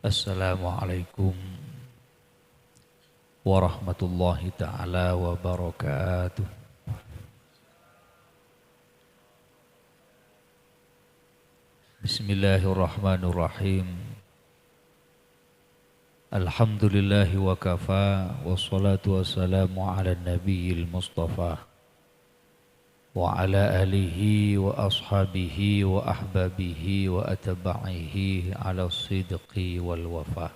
Assalamualaikum warahmatullahi taala wabarakatuh. Bismillahirrahmanirrahim. Alhamdulillahi wa kafa wassalatu wassalamu ala nabiyil mustafa wa ala alihi wa ashabihi wa ahbabihi wa atba'ihi ala sidqi wal wafa.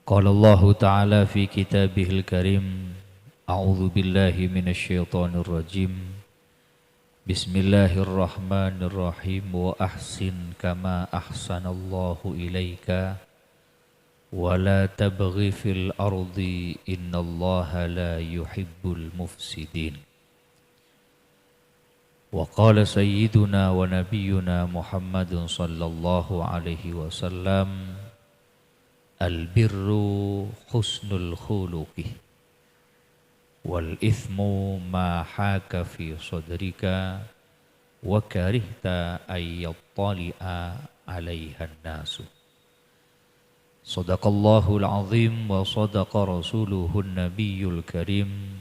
Qala Allah Ta'ala fi kitabihil karim. A'udzu billahi minasyaitonir rajim. Bismillahirrahmanirrahim. Wa ahsin kama ahsanallahu ilaika wa la tabghi fil ardi innallaha la yuhibbul mufsidin. Wa qala sayyiduna wa nabiyyuna Muhammadun sallallahu alaihi wasallam, al-birru husnul khuluqi wal ithmu ma haka fi sadrika wa karihta ayyattali'a alaihan nasu. Sadaqallahul azim wa sadaqa rasuluhun nabiyyul karim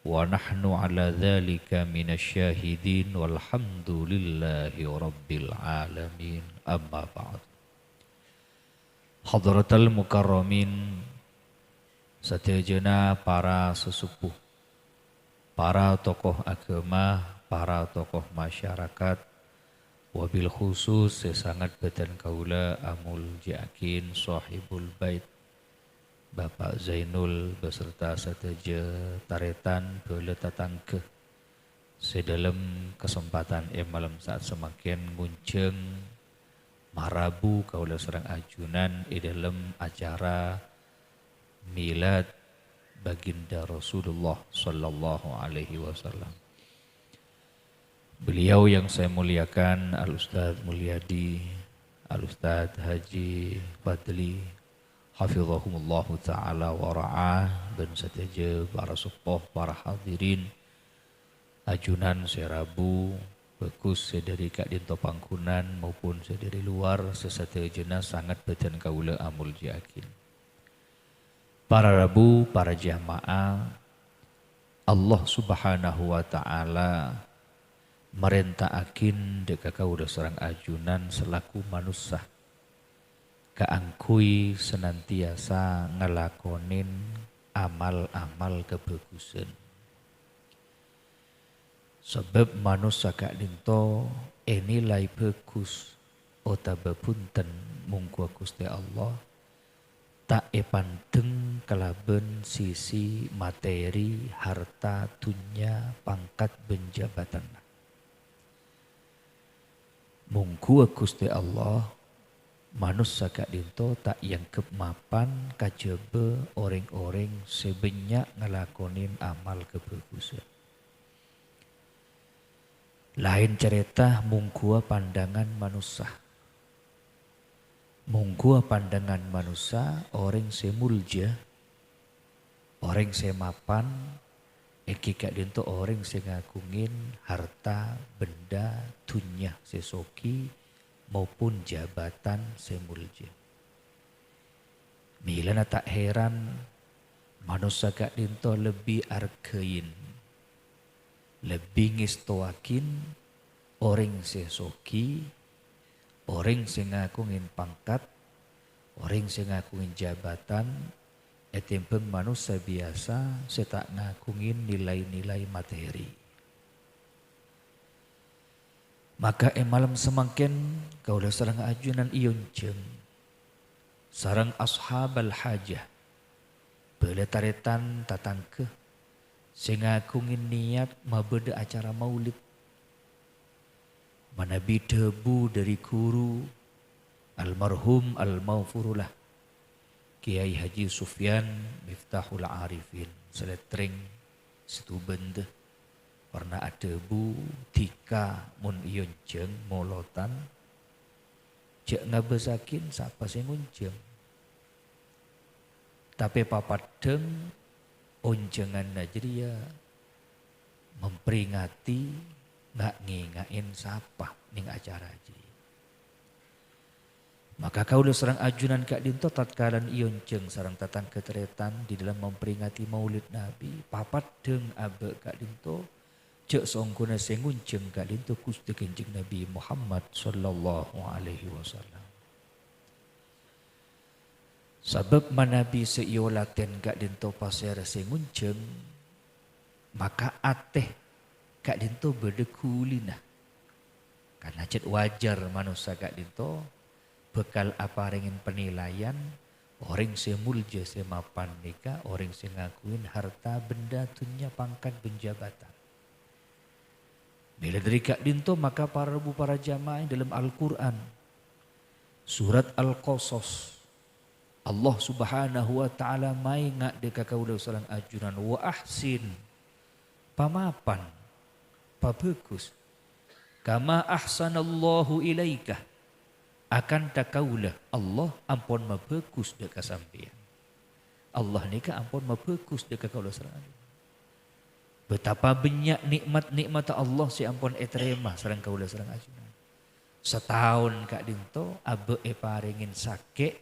wa nahnu ala dhalika minasyahidin walhamdulillahi rabbil alamin. Amma ba'd. Hadratal mukarramin, sadayana para sesepuh, para tokoh agama, para tokoh masyarakat, wabil khusus sesangat badan kaula amul jakin sahibul bait Bapak Zainul beserta sadaja taretan beula tatangkeh sedalam kesempatan malam saat semakin ngunceng marabu kaula serang ajunan di dalam acara milad baginda Rasulullah sallallahu alaihi wasallam. Beliau yang saya muliakan Al-Ustadz Mulyadi, Al-Ustadz Haji Fadli, hafizahumullah ta'ala wa ra'ah, dan sataja para sepuh, para hadirin ajunan serabu bagus sedari Kak Dinto Pangkunan maupun sedari luar sesadayana sangat badan kaula amul jakin. Para rabu, para jamaah, Allah Subhanahu wa taala merentaakin deka kaula sareng ajunan selaku manusia kaangkui senantiasa ngelakonin amal-amal kebagusan. Sebab manusia Kak Dinto nilai bagus otabapunten mungku Gusti Allah tak epanteng kalaben sisi materi harta dunya pangkat benjabatan. Mungku Gusti Allah manusia Kak Dinto tak yang kemapan kajebe orang-orang sebanyak ngelakonin amal kebagusan. Lain cerita mungkua pandangan manusia. Mungkua pandangan manusia orang semulja, orang semapan, eki Kak Dinto orang sengagungin harta benda dunya sesoki maupun jabatan semulja. Milana tak heran manusia Kak Dinto lebih arkein, lebih ngistoakin orang sesoki, orang sengakungin pangkat, orang sengakungin jabatan, etempeng manusia biasa setak ngakungin nilai-nilai materi. Maka malam semakin kaulah sareng ajunan ionceng, sareng ashabal hajah, beletaretan tatangkeh, sengakungin niat mabeda acara maulid. Manabi debu dari guru almarhum al-maghfurullah Kiai Haji Sufyan Miftahul Arifin seletring setubende pernah ada bu tika mun ionceng molotan cek ngabesakin siapa sing ngunceng tapi papadeng onjengan najriya memperingati nggak ngingain siapa ning acara aja. Maka kaulah serang ajunan kak dinto tatkalan ionceng sarang tatang keteretan di dalam memperingati maulid Nabi. Papat deng abe kak dinto cek songkuna sengunceng kak dinto kusti kenjeng Nabi Muhammad sallallahu alaihi wasallam. Sebab manabi seiolaten kak dinto pasir sengunceng maka ateh kak dinto berdekulina. Karena cet wajar manusia kak dinto bekal apa ringin penilaian orang semulja semapan nikah orang yang ngakuin harta benda dunia pangkat penjabatan. Bila dari kak dinto maka para jamaah dalam Al-Quran surat Al-Qasas Allah subhanahu wa ta'ala mai ngak deka kaulah salang ajunan wa ahsin pamapan pabagus kama ahsanallahu ilaika akan takaulah Allah ampun mabagus deka sampean. Allah nika ampun mabagus deka kaulah salang. Betapa banyak nikmat-nikmat Allah si ampun eterema sareng kaulah salang ajunan. Setahun kak dinto abe paringin sakit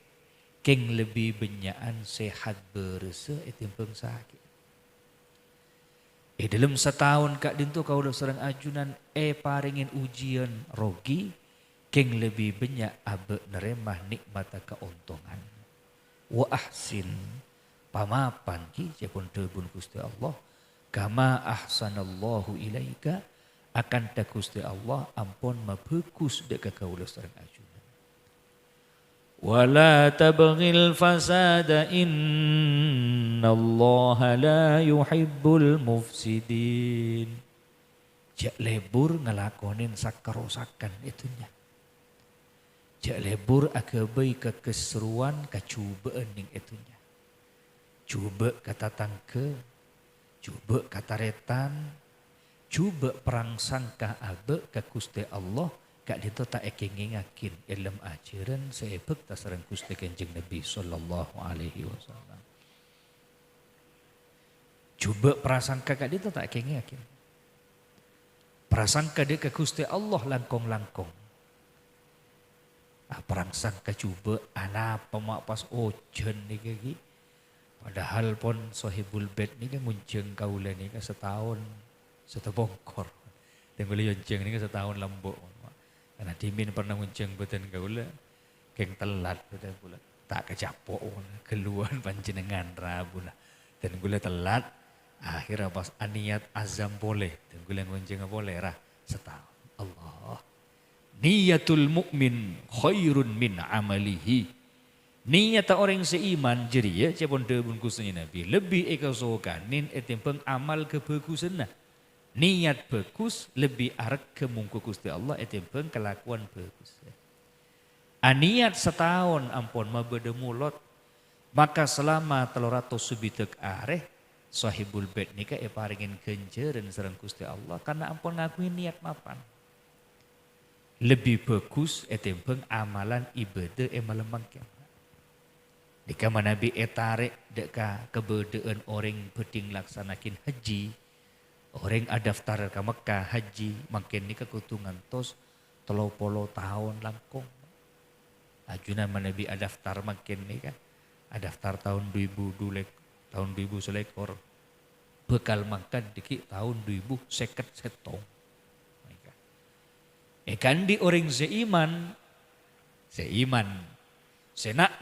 keng lebih benyaan sehat berese etimpeng sakit. Dalam setahun kak dinto kaulah salang ajunan paringin ujian rogi keng lebih banyak abe neremah nikmat keuntungan. Wa ahsin pamapan ki cepun tebun Gusti Allah kama ahsanallahu ilaika akan tak Gusti Allah ampun mabagus dek kaulah sareng ajunan. Wala tabghil fasada innallaha la yuhibbul mufsidin. Jak lebur ngelakonin sakarosakan itunya. Jak lebur akabai kekeseruan kecubaan ning itunya. Cuba kata tangke, cuba kata retan, cuba perang sangka abe ke Gusti Allah kak dito tak ekengingakin dalam ajaran seebek tasarang Gusti Kanjeng Nabi sallallahu alaihi wasallam. Cuba prasangka kak dito tak ekengingakin. Prasangka dia ke Gusti Allah langkong-langkong. Perang sangka cuba anak pemak pas ojen ni kaki. Padahal pun sahibul bed ni kan ngunceng kaulah ni kan setahun setebongkor. Dan boleh ngunceng ni kan setahun lambuk. Karena dimin pernah ngunceng beten kaulah keng telat beten pula. Tak kecapok keluar panjenengan rabula. Dan gula telat akhirnya pas aniat azam boleh. Dan gula ngunceng boleh rah setahun. Allah. Niyatul mukmin khairun min amalihi. Niat orang seiman jadi ya cepon debun kusnya Nabi lebih ekasokanin etimpeng amal kebagusan. Niat bagus lebih arek ke mungku Gusti Allah etimpeng kelakuan bagus. Aniat setahun ampun mabede mulot maka selama 300 subitek areh sahibul bait nika paringin kenjeureun sareng Gusti Allah karena ampun ngakuin niat mapan. Lebih bagus etimpeng amalan ibadah malemang kiamat. Dika manabi etare deka kebedaan orang beding laksanakin haji. Orang adaftar ke Mekah haji makin ni kekutungan tos 30 tahun langkung. Ajunan manabi adaftar makin ni kan. Adaftar tahun 2000 dulek tahun 2000 selekor. Bekal makan dikit tahun 2000 seket setong. Kan di orang seiman senak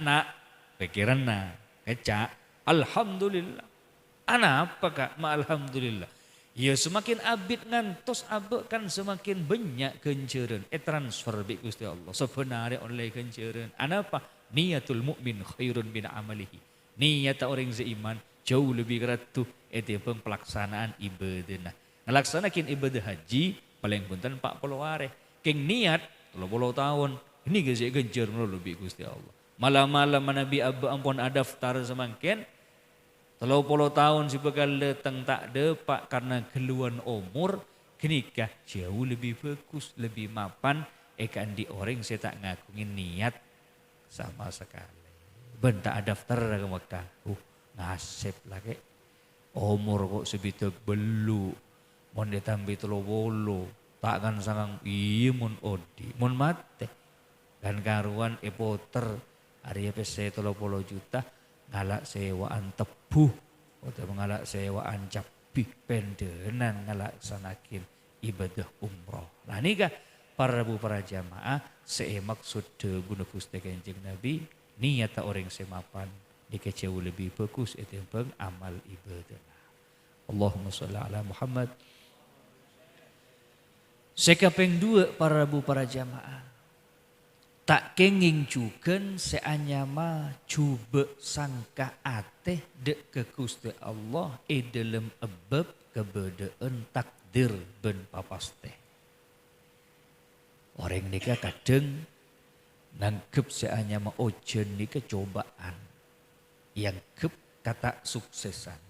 pikiran na keca alhamdulillah. Apa kak ma alhamdulillah. Ya semakin abid ngantos abe kan semakin banyak kenceren. Transfer bi Gusti Allah. Sebenarnya oleh kenceren. Apa? Niatul mukmin khairun bin amalihi. Niat orang seiman jauh lebih keratu etipeng pelaksanaan ibadah. Ngelaksanakan ibadah haji paling punten 40 hari. Keng niat 30 tahun. Ini gak gencer lebih Gusti Allah. Malam-malam Nabi Abu ampun adaftar semakin 30 tahun si bekal datang tak depak karena keluhan umur kenikah jauh lebih bagus, lebih mapan ekan di orang saya tak ngakungin niat sama sekali. Bentak daftar ke Mekah. Nasib lagi. Umur kok sebitek belu. Mon ditambi 30. Takkan sangang iya mun odi. Mun mate. Dan karuan epoter hari PC 30 juta ngalak sewaan tebu atau ngalak sewaan capi pendenan ngalaksanakin ibadah umroh. Nah nikah para jamaah maksud guna Gusti Kanjeng Nabi niat orang semapan dikeceu lebih bagus itu amal ibadah. Allahumma sholli ala Muhammad. Sekapeng dua para jamaah. Tak kenging juga seanyama coba sangka ateh dek ke Gusti Allah dalam ebab kebedaan takdir ben papaste. Orang nikah kadang nangkep seanyama ojen nikah cobaan yang kep kata suksesan.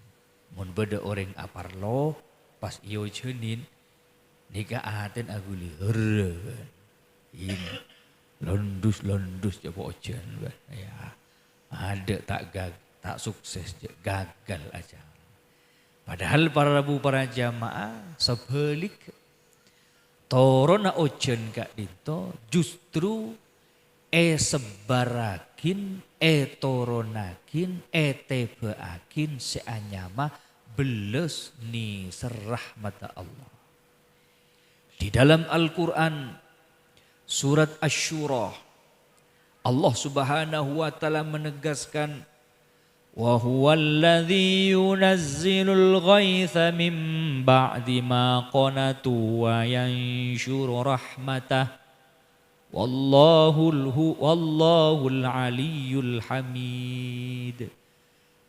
Mun beda orang aparlo pas iyo jenin nikah aten aguli ini londus coba ojen ya ada tak sukses gagal aja. Padahal para jamaah sebalik torona ojen kak dito justru sebarakin toronakin tebeakin seanyama beles ni serahmat Allah. Di dalam Al-Quran surat Asy-Syura Allah Subhanahu wa taala menegaskan wa huwallazi yunazzilul ghaitha min ba'di ma qanatu wa yanshuru rahmatah wallahul aliyyul hamid.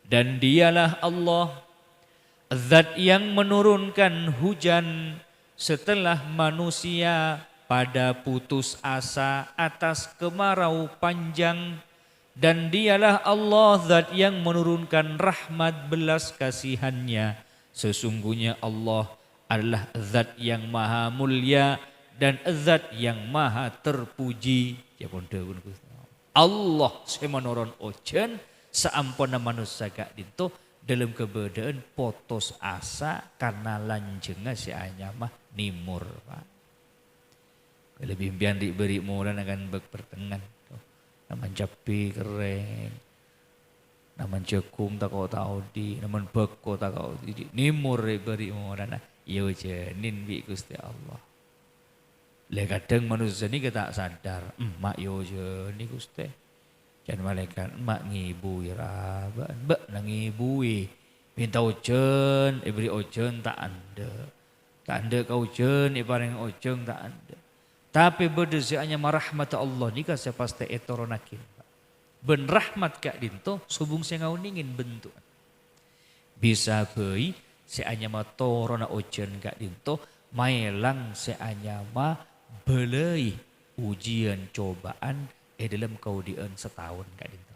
Dan dialah Allah zat yang menurunkan hujan setelah manusia pada putus asa atas kemarau panjang, dan dialah Allah zat yang menurunkan rahmat belas kasihannya. Sesungguhnya Allah adalah zat yang maha mulia dan zat yang maha terpuji. Allah semenoron ojen seampuna manusia gak dinto dalam keberadaan putus asa karena lanjengnya si anyamah nimur Pak. Lebih biar diberi mulan akan berpertengan. Naman capi kering. Naman cekung tak kau tahu di. Naman beko tak kau di. Nimur diberi mulan. Iya jenin bi Gusti Allah. Le kadang manusia ni kita sadar. Mak yo jenin Gusti. Jangan malaikat mak ngibui raban. Mbak nangibui. Minta ojen. Beri ojen tak anda. Tak anda kau ojen. Ibarat ojen tak anda. Tapi berdesiannya marahmat Allah ni kan saya pasti etoronakin. Ben rahmat kak dinto subung saya ngauningin bentuk. Bisa beri seanya ma torona ojen kak dinto maelang seanya ma belai ujian cobaan dalam kaudian setahun kak dinto.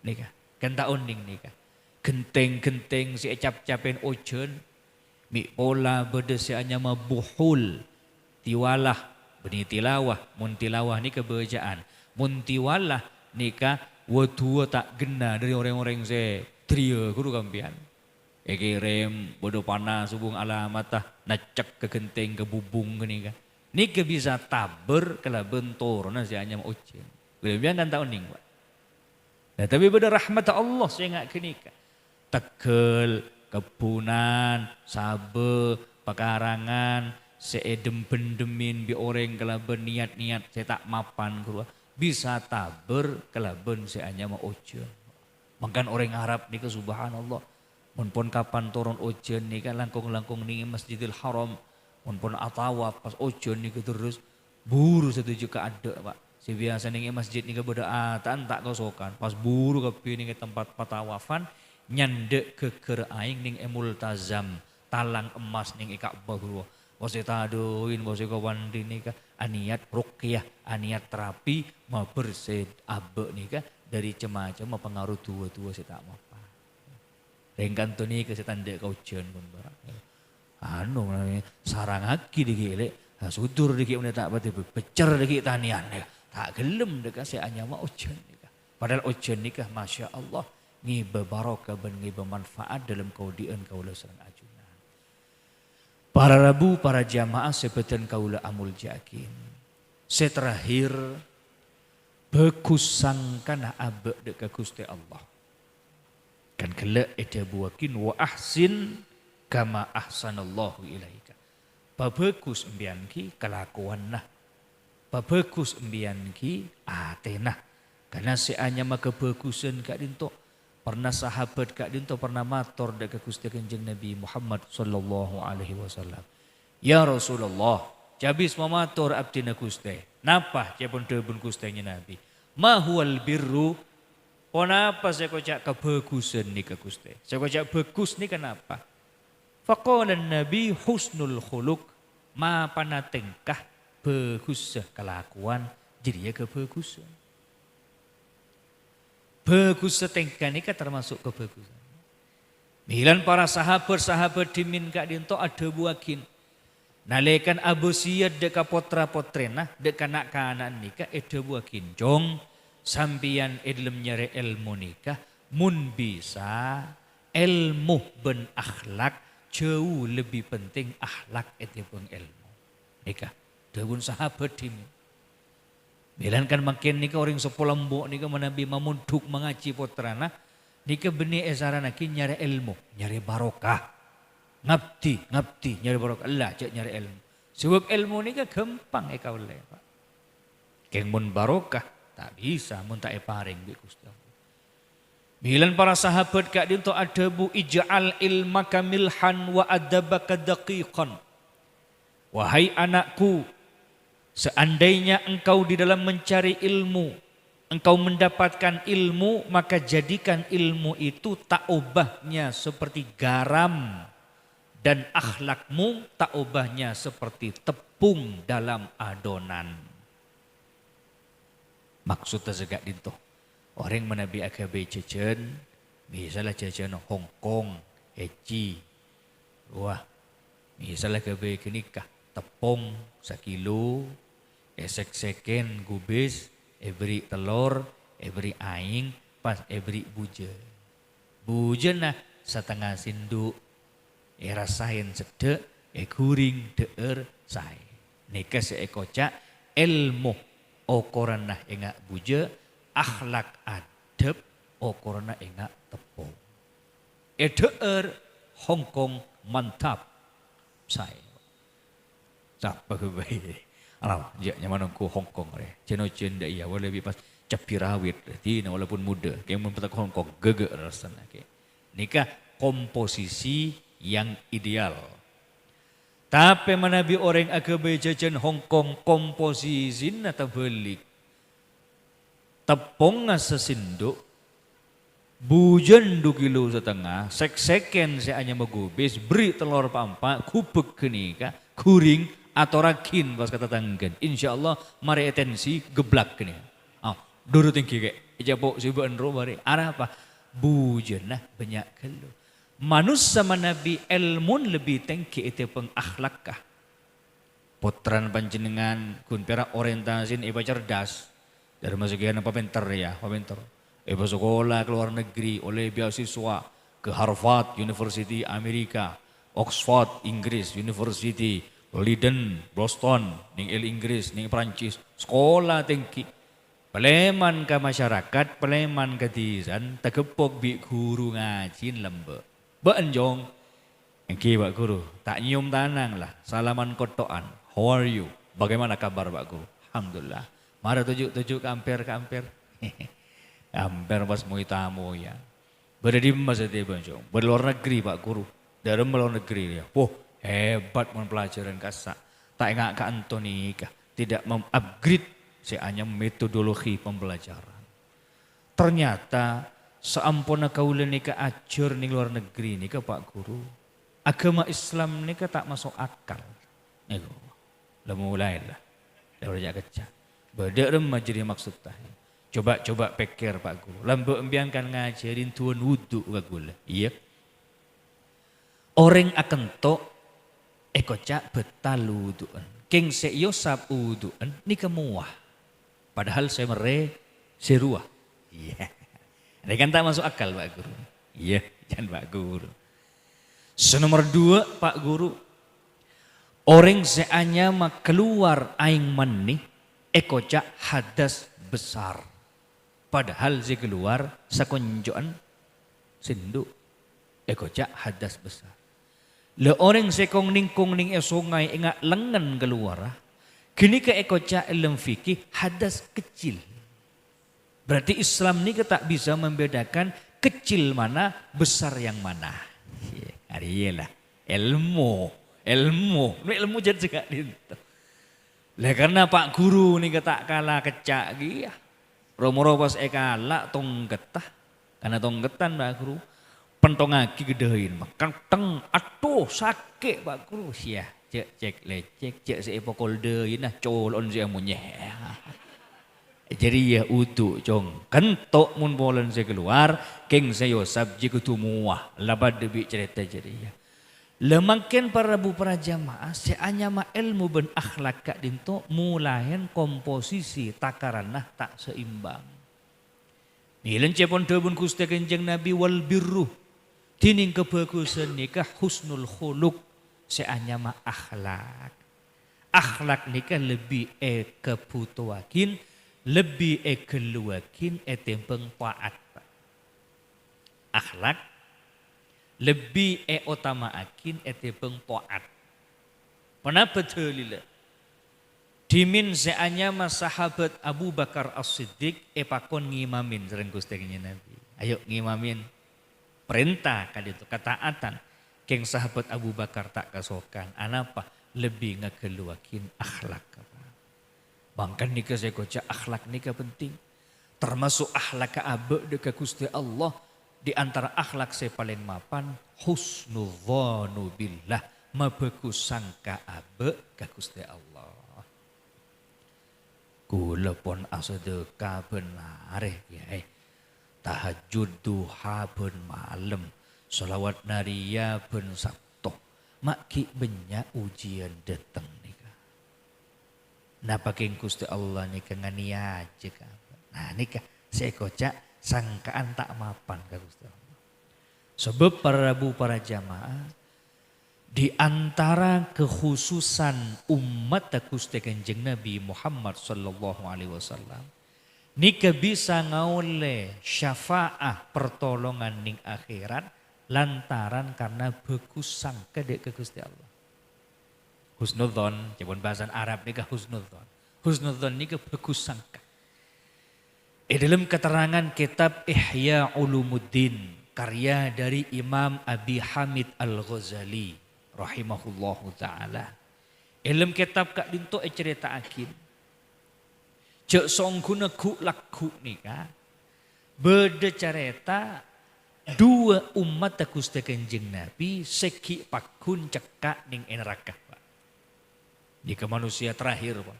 Nikah kan tahun ning nikah. Genteng-genteng si cap-capin ojen mi pola berdesiannya ma buhul tiwalah. Beni tilawah, mun tilawah ni kebejaan. Mun tiwalah nikah wadua tak gena dari orang-orang se tria kudu kampian. Ege rem bodoh panas subung alamatah nacak ke genteng ke bubung ke nikah. Nikah bisa taber kala bentor na si anyam ocen. Kelebihan dan tahun ning Pak. Nah, tapi beda rahmat Allah saya ngak ke nikah. Tekel, kepunan, sabe, pekarangan seedem bendemin bi orang kalau berniat-niat saya tak mapan keluar bisa taber kelaben seanya ma ojen. Makan orang Arab ni ke subhanallah. Mun kapan turun ojen ni kan langkung-langkung ni Masjidil Haram. Mun atawaf pas ojen ni ke terus buru setuju ke ada Pak. Si biasa ni masjid ni ke berdaatan tak kosokan. Pas buru ke ni ke tempat patawafan nyandek ke aing ning multazam talang emas ning Ka'bah keluar. Bose taduin, bose kawan nikah, aniat ruqyah, aniat terapi, mau bersih abe nikah dari cema-cema pengaruh tua-tua saya tak apa. Rengkan tu nikah saya tanda kau jen pun berak. Anu sarang aki dikile, sudur dikile mana tak berarti becer dikile tanian tak gelem dekat saya hanya mau ojen nikah. Padahal ojen nikah masya Allah ngibe barokah dan ngibe manfaat dalam kaudian kaulah serang ajunan. Para rabu, para jamaah sebetan kaula amul jakin. Seterakhir bekusang kana abe dek Gusti Allah. Kan kelak eda buakin wa ahsin kama ahsanallahu ilaika. Bagus embian ki kelakuan nah. Bagus embian ki atenah. Karena seanya maka bagusan kak dinto. Pernah sahabat kak dinto pernah matur dek Gusti Kanjeng Nabi Muhammad sallallahu alaihi wasallam. Ya Rasulullah, jabis mamatur abdina Gusti. Napa cepon debun Gustinya Nabi? Ma huwal birru? Kenapa saya kocak kebagusan ni ke Gusti? Saya kocak bagus ni kenapa? Faqala Nabi husnul khuluq, ma panatengkah bagus kelakuan jadi ya kebagusan. Bagus setengkah ni termasuk kebagusan. Milan para sahabat dimin kak dinto ada buakin. Nalekan Abu Siyad deka potra-potrena deka anak-anak nikah ada buakin jong. Sampian ilmu nyari ilmu nikah mun bisa ilmu ben akhlak jauh lebih penting akhlak itu pun ilmu nikah dahun sahabat ini bilang kan makin nikah orang sepolambok nikah menabi mamunduk mengaji potrana nikah benih esarana ki nyari ilmu nyari barokah ngabdi nyari barokah lah cek nyari ilmu sebab ilmu nikah gampang kau le pak keng mun barokah tak bisa mun tak paring bi Gusti Allah. Bilan para sahabat kak dinto adabu ij'al ilmaka milhan wa adabaka daqiqan. Wahai anakku, seandainya engkau di dalam mencari ilmu, engkau mendapatkan ilmu, maka jadikan ilmu itu tak ubahnya seperti garam dan akhlakmu tak ubahnya seperti tepung dalam adonan. Maksudnya segak dinto. Orang menabi akabe cecen, misalnya cecen Hong Kong, Eci, wah, misalnya akabe kenikah, tepung sekilo, esek-seken gubis, every telur, every aing, pas every buja. Buja nah setengah sinduk, rasain sedek, guring deer say. Nikah seekocak ilmu. Okorana engak buja, akhlak adab, okorana engak tepung. Edeer Hong Kong mantap. Saya. Siapa kebaik. Alah, nyaman aku Hong Kong re. Ceno cenda iya, boleh lebih pas capirawit. Tina walaupun muda. Kayak mempetak Hong Kong, gegek rasanya. Nikah komposisi yang ideal. Tapi menabi orang agama jajan Hong Kong komposisi atau balik. Tepung sesinduk, bujan 2,5 kilo, sek-seken saya hanya magubis, beri telur pampa, kubek kenika, kuring atau rakin pas kata tanggan. Insya Allah mari atensi geblak kini. Dulu tinggi kayak ijabok sibuk enro mari. Arah apa? Bujan nah banyak kilo. Manusia sama Nabi ilmun lebih tinggi itu pengakhlakkah. Potran panjenengan kun pera orientasin iba cerdas. Dari masukian apa pinter ya, apa pinter. Iba sekolah ke luar negeri oleh beasiswa ke Harvard University Amerika, Oxford Inggris University, Leiden, Boston, ning Inggris, ning Prancis. Sekolah tinggi. Peleman ke masyarakat, peleman ke disan, tegepok bi guru ngajin lembek. Beanjong, oke Pak Guru, tak nyium tanang lah, salaman kotoan, how are you? Bagaimana kabar Pak Guru? Alhamdulillah, mari tujuk kamper, kamper pas mau tamu ya. Berada di masa dia beanjong, berluar negeri Pak Guru, dari luar negeri ya. Hebat pelajaran kasak, tak ingat ke Antoni kah, tidak mengupgrade seanya metodologi pembelajaran. Ternyata seampuna kaulan nika ajar ning luar negeri nika Pak Guru. Agama Islam nika tak masuk akal. Niku. Lah mulai lah. Dah udah kecah. Beda remah jadi maksud tah. Coba pikir Pak Guru. Lambe embiang kan ngajarin tuan wudu Pak Guru. Iya. Orang akan tok ekocak betal wuduan. King seyo sab wuduan nika muah. Padahal saya seruah. Iya. Ini kan tak masuk akal Pak Guru. Iya, jangan Pak Guru. Senomor 2 Pak Guru. Orang seanya keluar aing mani ekocak hadas besar. Padahal si keluar sakonjoan sinduk. Kocak hadas besar. Le orang sekong ningkong ning sungai ingat lengan keluar. Kini ke kocak ilmu fikih hadas kecil. Berarti Islam ni tak bisa membedakan kecil mana, besar yang mana. Arilah ilmu jadi juga itu. Lah karena Pak Guru ni tak kalah kecak dia. Romo pas kalah tong getah. Karena tong getan Pak Guru. Pentong lagi gedein. Makan teng atuh sakit Pak Guru. Sia cek lecek cek si epokol dein nah colon si amunye. Jadi ya utuh cong. Kentok mun bolen saya keluar. Keng saya subjek itu muah. Labad debi cerita jadi ya. Lemakin para jamaah seanya ma ilmu ben akhlak kak dinto mulayan komposisi takaranah tak seimbang. Nilen cepon debun kuste kenjeng Nabi wal birru. Tining kebagusan nikah husnul khuluq seanya ma akhlak. Akhlak nikah lebih kebutuhakin, lebih keluakin tempeng paat. Akhlak lebih utama akin tempeng paat. Kenapa betul? Dimin seanya ma sahabat Abu Bakar As-Siddiq pakon ngimamin sering gustengnya Nabi. Ayo ngimamin. Perintah kali itu ketaatan. Keng sahabat Abu Bakar tak kasokan. Anapa? Lebih ngekeluakin akhlak. Bangkan nikah saya kocak akhlak nikah penting. Termasuk akhlak abe dekat Gusti Allah. Di antara akhlak saya paling mapan. Husnudzonu billah. Mabagus sangka abe ke Gusti Allah. Kula pon asedekah benar ya. Tahajud duha ben malam. Salawat naria ben Sabtu. Maki banyak ujian datang nika. Napa keng Gusti Allah nika ngani aja ka. Nah nika saya kocak sangkaan tak mapan ka Gusti Allah. Sebab para jamaah di antara kekhususan umat Gusti Kanjeng Nabi Muhammad sallallahu alaihi wasallam nika bisa ngaule syafaah pertolongan ning akhirat lantaran karena bagus sangka dek ke Gusti Allah. Husnudzon, jebon bahasan Arab nika husnudzon. Husnudzon nika bagus sangka. Dalam keterangan kitab Ihya Ulumuddin karya dari Imam Abi Hamid Al-Ghazali rahimahullahu taala. Dalam kitab kak dinto cerita akin. Cek songguna ku laku nika. Beda cerita dua umat Gusti Kanjeng Nabi seki pakun cekak ning neraka Pak. Nika manusia terakhir Pak.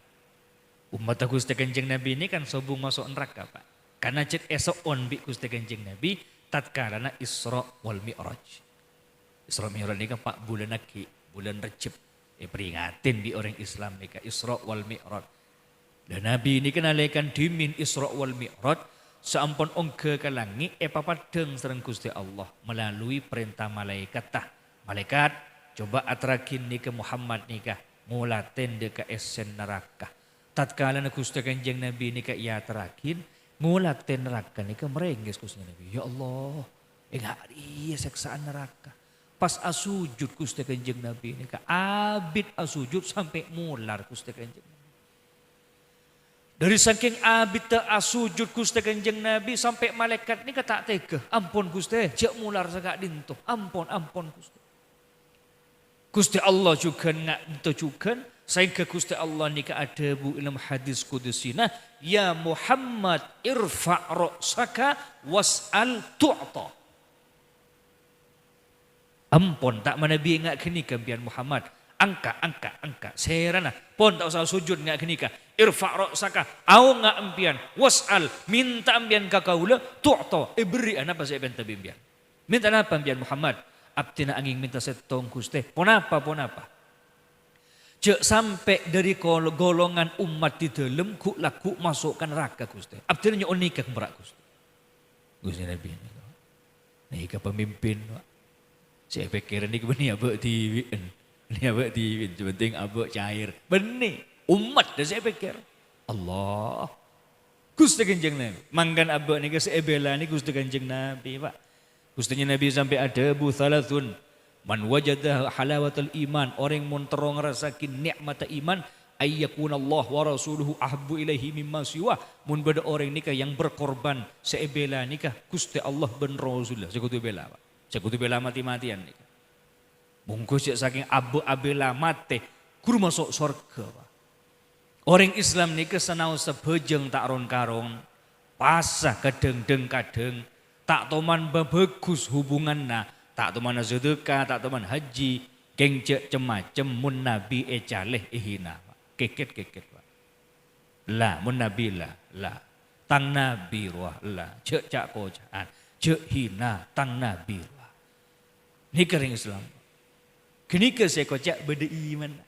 Umat Gusti Kanjeng Nabi ini kan sobung masuk neraka Pak. Karena cek esok on bi Gusti Kanjeng Nabi tatkalana Isra wal Mi'raj. Isra Mi'raj nika Pak bulan aki, bulan Rejab. Peringatin bi orang Islam nika Isra wal Mi'raj. Dan Nabi ini kenalikan dimin Isra wal Mi'raj seampun ongke ke langit papadeng sareng Gusti Allah melalui perintah malaikat tah. Malaikat coba atrakin nika Muhammad nika ngulaten deka esen neraka. Tatkala Gusti Kanjeng Nabi nika ia terakin ngulaten neraka nika merengges Gusti Nabi. Ya Allah, ngari seksaan neraka. Pas asujud Gusti Kanjeng Nabi nika abid asujud sampai mular Gusti Kanjeng Nabi. Dari saking abid asujud Gusti Kanjeng Nabi sampai malaikat ni tak tega. Ampun Gusti, jak mular sagak dinto. Ampun Gusti. Gusti Allah juga ngak dinto juga. Sehingga Gusti Allah ni ada bu ilmu hadis kudusina. Ya Muhammad irfa' ra'saka was'al tu'ta. Ampun tak manabi ngak kini kampian Muhammad. Angka. Serana. Pon tak usah sujud ngak kini ka. Irfa' ra'saka. Au ngak ampian. Was'al. Minta ampian kakaula. Tu'ta. Beri apa saya benta bimpian. Minta apa ampian Muhammad. Abtina angin minta setong Gusti. Pon apa. Cek sampai dari golongan umat di dalam. Ku laku masukkan neraka Gusti. Abtina nyo nikah merak Gusti. Gusti Nabi. Nikah pemimpin. Saya pikir ini benih abak diwiin. Ini abak diwiin. Penting abak cair. Benih. Umat dah saya pikir. Allah. Gusti Kanjeng Nabi. Mangkan abak nika seebela ni Gusti Kanjeng Nabi, Pak. Gustinya Nabi sampai ada bu thalathun. Man wajada halawatul iman, orang mun terong rasakin nikmat iman, ayyakuna Allah wa rasuluhu ahabbu ilaihi mimma siwa. Mun beda orang nikah yang berkorban seebela nikah Gusti Allah ben Rasulullah. Sekutu bela, Pak. Sekutu bela mati-matian nikah. Bungkus saking abela mate guru masuk surga, Pak. Orang Islam nikah senau sebejeng tak ron karong, pasah kadeng-deng kadeng, tak toman bagus hubungan na, tak toman sedekah, tak toman haji, gengcek cemacem mun nabi caleh ihina, keket Pak. Lah mun nabi lah, tang nabi ruah lah, cek cak kocaan, cek hina tang nabi ruah. Nikah orang Islam, kini ke saya kocak beda iman.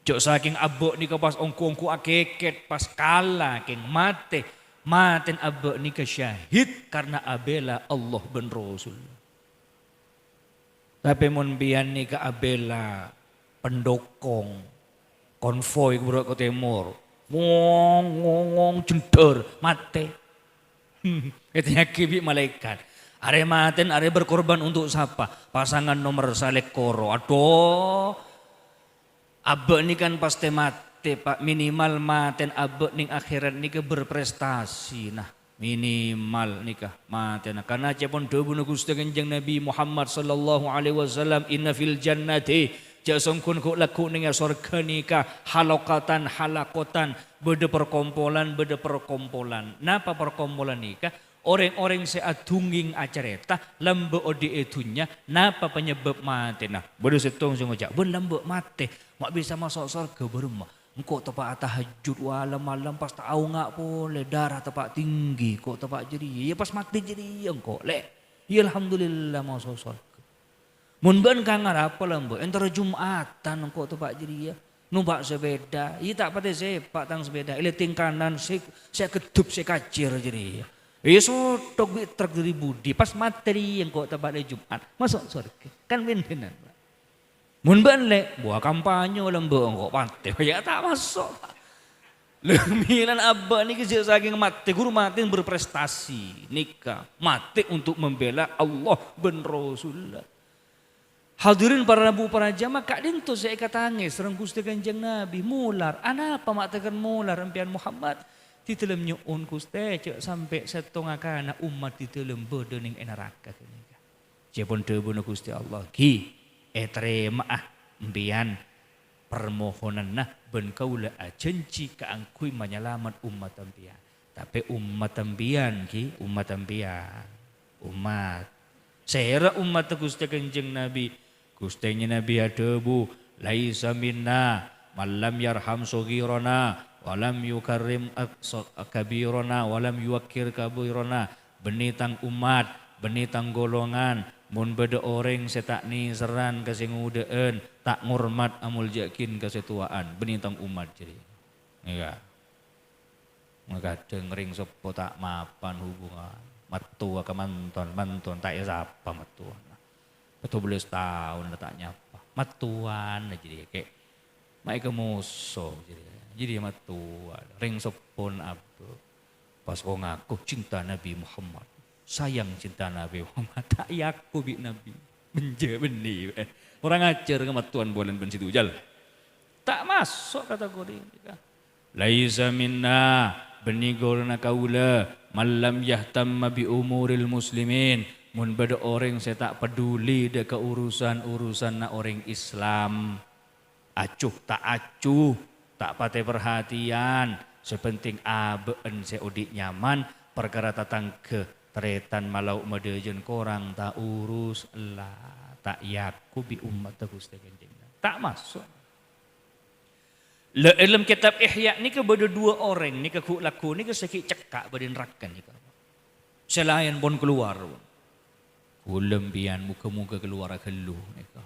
Jok saking abok ni pas ongku akeket pas kalah keng maten abok ni syahid karena abela Allah ben Rasul. Tapi mun bian ni abela pendokong konvoy ke timur, ngong jender mate. Itu kibi malaikat. Are maten are berkorban untuk siapa? Pasangan nomor salek koro. Aduh. Abek ni kan pasti mati, Pak. Minimal maten abek ning akhirat nika berprestasi nah. Minimal nikah maten. Karena cepon debu Gusti Kanjeng Nabi Muhammad sallallahu alaihi wasallam inna fil jannati jasongkun ku laku ning surga nikah halakotan beda perkompolan. Napa perkompolan nikah? Orang-orang seadunging acareta lambe odi etunya napa penyebab mati nah bodoh setong sungguh ben lambe mati mak bisa masuk surga baru mak engkau tepak tahajud malam pas tahu ngak boleh darah tepak tinggi kok tepak jadi ya pas mati jadi engkau le ya alhamdulillah masuk surga mun ben kangar apa lambe entar jumatan engkau tepak jadi ya numpak sepeda ya tak pate sepak tang sepeda ile tingkanan saya kedup saya kacir jadi ya. Sotok truk dari budi pas materi yang kau tempat di Jumat masuk surga kan benar. Mun banle buah kampanye lembe kok pantai ya tak masuk. Lemilan abah ni kejadian saking mati guru mati berprestasi nikah mati untuk membela Allah ben Rasulullah. Hadirin para nabu para jamaah kak dintu saya katanya serang Gusti Kanjeng Nabi mular anapa mak tekan mular empian Muhammad. Di dalam nyuun Gusti cek sampai setengah kana umat di dalam bodoning neraka kenika. Cepon debu Gusti Allah ki terima empian permohonan nah ben kaula janji kaangkui menyelamat umat empian. Tapi umat empian ki umat sera umat Gusti Kanjeng Nabi Gustinya Nabi adebu laisa minna malam yarham sogirona walam yukarim kabirona walam yuwakir kabirona benitang umat benitang golongan mun beda orang setak ni seran kasingudeen tak ngurmat amul jakin kesetuaan benitang umat jadi iya ngadeng ring sepo tak mapan hubungan matua ke manton tak ya siapa matuan betul boleh setahun tak nyapa matuan jadi kayak mereka musuh jadi matuan ring sepon apa pas kau ngaku cinta Nabi Muhammad sayang cinta Nabi Muhammad tak yaku bi Nabi benih orang ajar ke matuan bulan ben situ jal tak masuk kategori laisa minna benigorna kaula malam yahtamma bi umuril muslimin mun bada orang saya tak peduli dek urusan na orang Islam acuh tak pakai perhatian sepenting abeen seodik nyaman perkara tatang ke teretan malau medejen korang tak urus lah tak yaku bi umat Gusti Kanjeng tak masuk. Le dalam kitab Ihya ni ke beda dua orang ni ke laku ni ke sakit cekak badin rakan ni ke. Selain pun keluar. Kulembian muka-muka keluar keluh ni ke.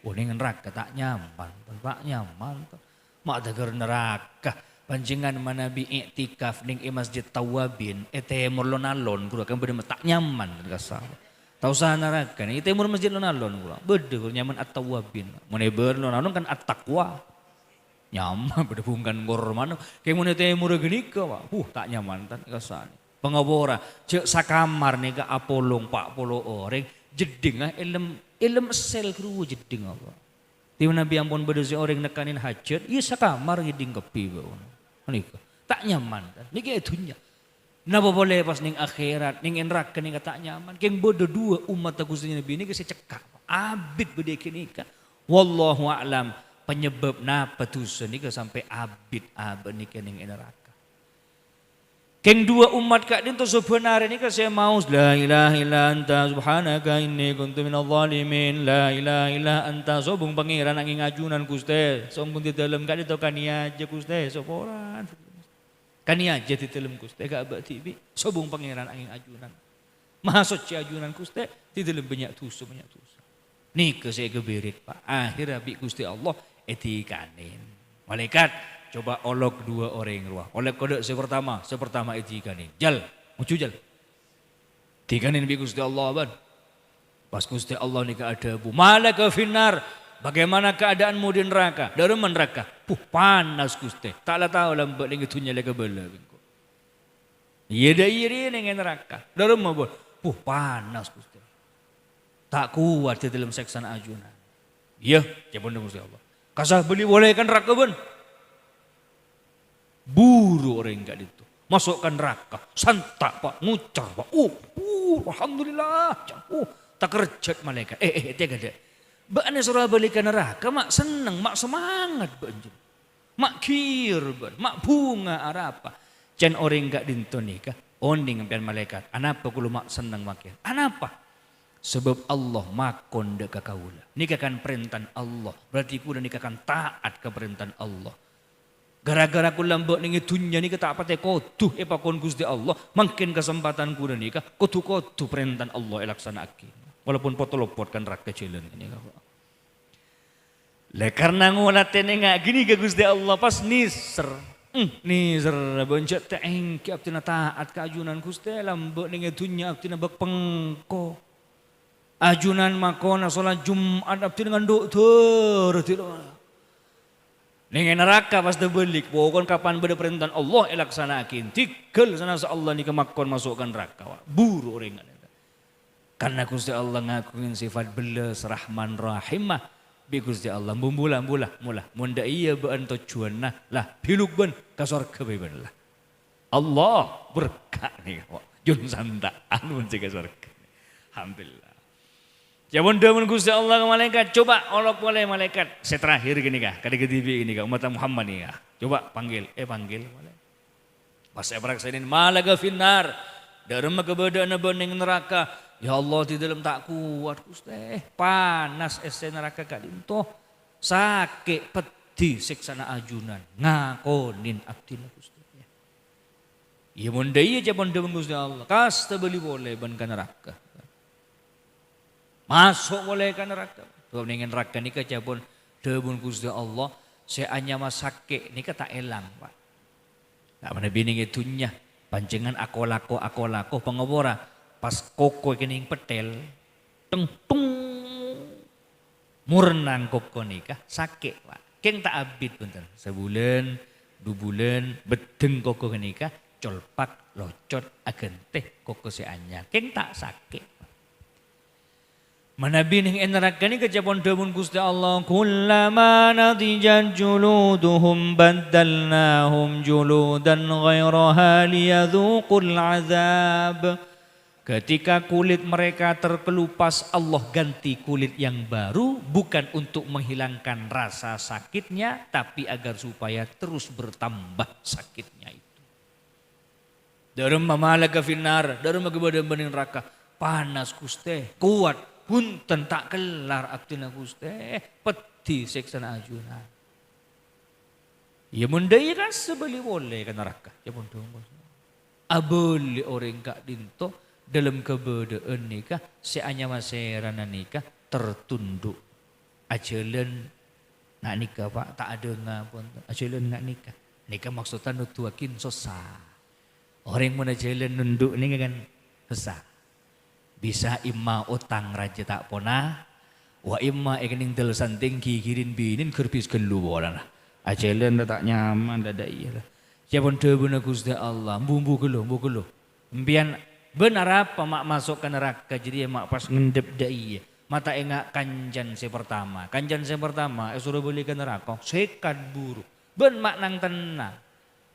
Oh ni neraka tak nyaman, tak nyaman. Mak tegar neraka. Panjangan manabi iktikaf ning masjid Tawabin. Temur lonalon kura kan beda tak nyaman kasar. Tahu sah neraka ni temur masjid lonalon kura. Beda kura nyaman at-Tawabin. Mun ber lonalon kan at-taqwa. Nyaman berdebungkan korman. Kayak mana temur gini ke pak. Tak nyaman tan kesan. Pengabora cek sakamar nih ke apolong 40 orang jeding ilem sel kru jeding apa. Tiba Nabi ampun berdosa orang nekanin hajat, iya sakamar jeding kepi bawah. Nika tak nyaman kan. Niki itunya. Napa boleh pas ning akhirat ning neraka ning tak nyaman. Keng bodoh dua umat Gusti Nabi ini saya cekak. Abid bede nika. Wallahu a'lam penyebab napa dosa nika sampai abid nika ning neraka. Keng dua umat kak dinto sebenarnya nika saya mau la ilaha illa anta subhanaka inni kuntu minadh dhalimin la ilaha illa anta sobung pangeran angin ajunan Gusti. Sombong di dalam kak dinto kania aja Gusti soporan. Kania aja di dalam Gusti gak abad tibi sobung pangeran angin ajunan. Maha suci ajunan Gusti di dalam banyak dosa. Nika saya keberit Pak. Akhir abi Gusti Allah etikanin. Malaikat coba olok dua orang ruah. Oleh kode sepertama etikanin. Jal, mucu jal. Tikanin bi Gusti Allah ban. Pas Gusti Allah nika ada bu. Malaka finnar. Bagaimana keadaanmu di neraka? Dari neraka. Panas Gusti. Taklah tahu lambat lagi tunya lagi bela bingko. Iya dah iri dengan neraka. Dari mana? Panas Gusti. Tak kuat di dalam seksan ajunan. Iya, jangan Gusti Allah. Kasah beli boleh kan neraka ben. Buru orang enggak itu. Masukkan neraka. Santak Pak, ngucar Pak. Alhamdulillah. Tak kerjat malaikat. Tiga deh. Baknya surah balik ke neraka, mak seneng, mak semangat banjir. Mak kir, mak bunga apa. Jan orang enggak dinto nikah. Onding sampean malaikat. Anapa kulo mak seneng makin? Anapa? Sebab Allah makon dek kaula. Nikah kan perintah Allah. Berarti kulo nikah kan taat ke perintah Allah. Gara-gara kula mbok ning dunya nika tak pate koduh pakon Gusti Allah, mungkin kesempatan kula nika kodu perintah Allah elaksanake. Walaupun potolopot kan rak kecilan ini kak. Le karena ngulatene ngak gini ke Gusti Allah pas niser. Niser boncet tengki abtina taat ke ajunan Gusti lambok ning dunya abtina bek pengko. Ajunan makona salat Jumat abtina nganduk tur. Ning neraka pas tebelik, pokon kapan beda perintah Allah elaksanakin. Tikel sana Allah ni kemakon masukkan neraka. Buru orang. Karena Gusti Allah ngakuin sifat belas Rahman Rahimah. Bi Gusti Allah mulah. Munda iya bean tujuan lah piluk ben ka surga beban lah. Allah berkah nih kok. Jun santa anu ka surga. Alhamdulillah. Jamun damun Gusti Allah ke malaikat, coba olok boleh malaikat. Saya terakhir gini kah, kadang TV ini kah, umat Muhammad nih kah. Coba panggil. Pas saya beraksain malaga finnar. Dari kebedaan bening neraka. Ya Allah di dalam tak kuat Gusti. Panas ese neraka kadinto. Sakit pedih siksana ajunan. Ngakonin abdina Gusti. Ya mun deui jamun damun Gusti Allah. Kas beli boleh ban ka neraka. Masuk boleh ke neraka. Sebab dengan neraka ni kejabun debun Gusti Allah. Saya hanya masake ni tak elang Pak. Tak mana bining itunya. Panjangan akolako pengobora. Pas koko kening petel. Tung. Murnan koko nikah sakit Pak. Keng tak abid punten. Sebulan, 2 bulan, bedeng koko nikah. Colpak, locot, agenteh koko si anyar. Keng tak sakit. Mana bining neraka ni kejabon demun Gusti Allah kullama nadijat juluduhum baddalnahum juludan ghairaha liyadhuqul azab. Ketika kulit mereka terkelupas Allah ganti kulit yang baru bukan untuk menghilangkan rasa sakitnya tapi agar supaya terus bertambah sakitnya itu. Darum mamalaga finnar, darum magabada bening neraka panas Gusti kuat. Punten tak kelar abdina Gusti peti seksana ajunan. Ya mundai rasa beli boleh kan neraka. Ya mundai. Abeli orang kak dinto dalam kebedaan nikah seanya maserana nikah tertunduk. Ajalan nak nikah Pak tak ada ngapun. Ajalan nak nikah. Nikah maksudnya nutuakin susah. Orang mana jalan nunduk ni kan susah. Bisa imma utang raja tak pona, wa imma ekening del santing kikirin binin kerbis keluaran. Ajelen tak nyaman dak iyalah. Siapun debuna Gusti Allah, bumbu gelo. Mbian benar apa mak masuk ke neraka jadi mak pas ngendep dak iya. Mata engak kanjan si pertama suruh beli ke neraka sekat buruk. Ben mak nang tenang.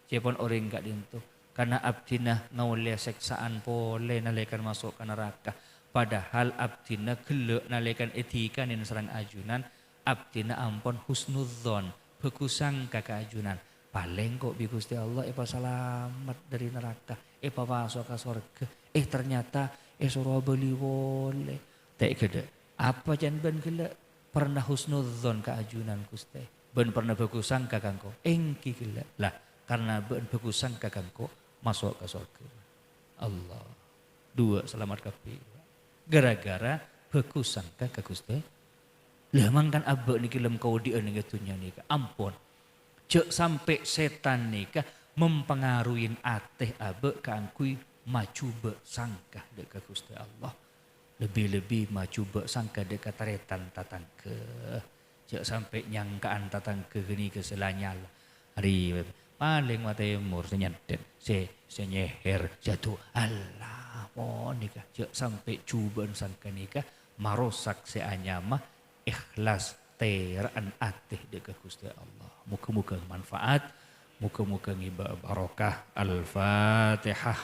Siapun orang gak dintu karena abdina ngawle seksaan pole nalekan masuk ke neraka. Padahal abdina gelek nalekan etika nin serang ajunan. Abdina ampun husnudzon bagus sangka keajunan. Paling kok bi Gusti Allah selamat dari neraka. Masuk ke surga. Ternyata suruh beli boleh. Tak gede. Apa jan ben gelek pernah husnudzon keajunan Gusti. Ben pernah bagus sangka kangko. Engki gelek. Lah karena ben bagus sangka kangko masuk ke surga. Allah. Dua selamat kapi. Gara-gara bagus sangka ke Gusti. Lah mangkan abek niki lem kau di ning gatunya nika. Ampun. Cek sampai setan nika mempengaruhi ateh abek kangkui maju bersangka dekat Gusti Allah. Lebih-lebih maju bersangka dekat taretan tatangke. Cek sampai nyangkaan tatangke geni keselanyal. Hari paling matemur senyaden. Senyeher jatuh Allah. Oh nikah. Cek sampai cuban sangka nikah marosak seanyama ikhlas teraan ateh dekat Gusti Allah. Muka-muka manfaat, muka-muka ngibah barokah. Al-Fatihah.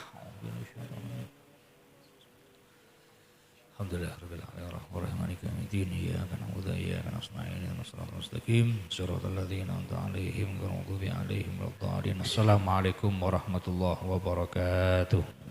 Alhamdulillah rabbil alamin arrahmanir rahim maliki iyyaka na'budu wa iyyaka nasta'in ihdinas siratal mustaqim siratal ladzina an'amta 'alaihim ghairil maghdubi 'alaihim waladdallin. Assalamualaikum warahmatullahi wabarakatuh.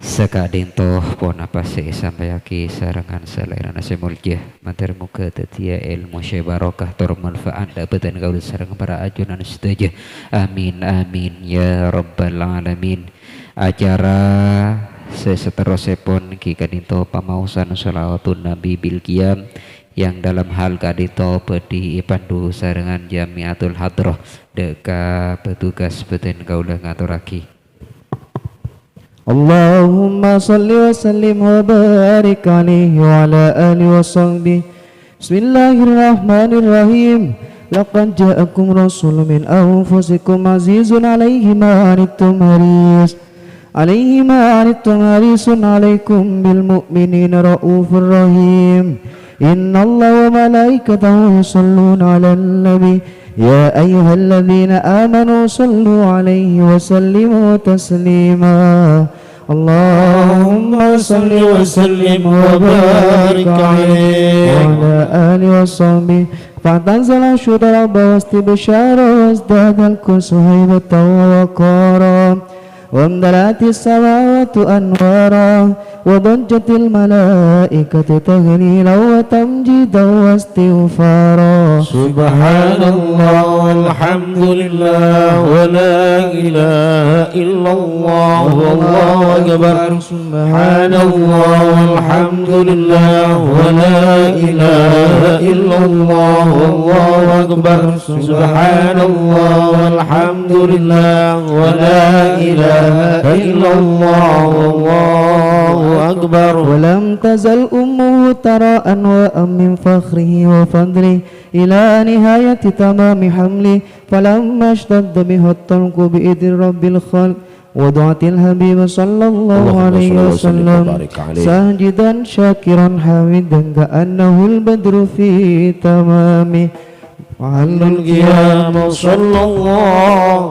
Sakadinto pon apa sih sampai aki sarangan selain nasi mulia mater muka tetia ilmu barokah tur manfaat dapatan kau sarang para ajunan setuju. Amin amin ya rabbal alamin. Acara seterusnya pun kikadinto pamausan sholawatun nabi bil qiyam yang dalam hal kadito pedi pandu sarangan Jamiatul Hadroh deka petugas beten kaulah ngaturaki. Allahumma salli wa sallim wa barik alaihi wa ala alihi wa sahbihi. Bismillahirrahmanirrahim. Laqad ja'akum rasulun min anfusikum azizun alaihi ma anittum harisun alaikum bil mu'minina raufur rahim. Inna Allah wa malaikatahu yusalluna 'alan nabi. يا أيها الذين آمنوا صلوا عليه وسلموا تسليما اللهم صل وسلم وبارك عليه وعلى آله وصحبه فاعتزل شر واستبشار وازداد الكرس هيبة ووقارا وامتلأت السماوات أنوارا وضجت الملائكة تهليلا وتمجيدا واستغفارا سبحان الله والحمد لله ولا إله إلا الله والله أكبر سبحان الله والحمد لله ولا إله إلا الله والله أكبر سبحان الله والحمد لله ولا إله إلا الله والله أكبر. ولم تزل أمه ترى أنواء من فخره وفضله إلى نهاية تمام حمله فلما اشتد به الطلق بإذن رب الخلق وضعت الحبيب صلى الله عليه وسلم ساجدا شاكرا حامدا كأنه البدر في تمامه وعلى القيام صلى الله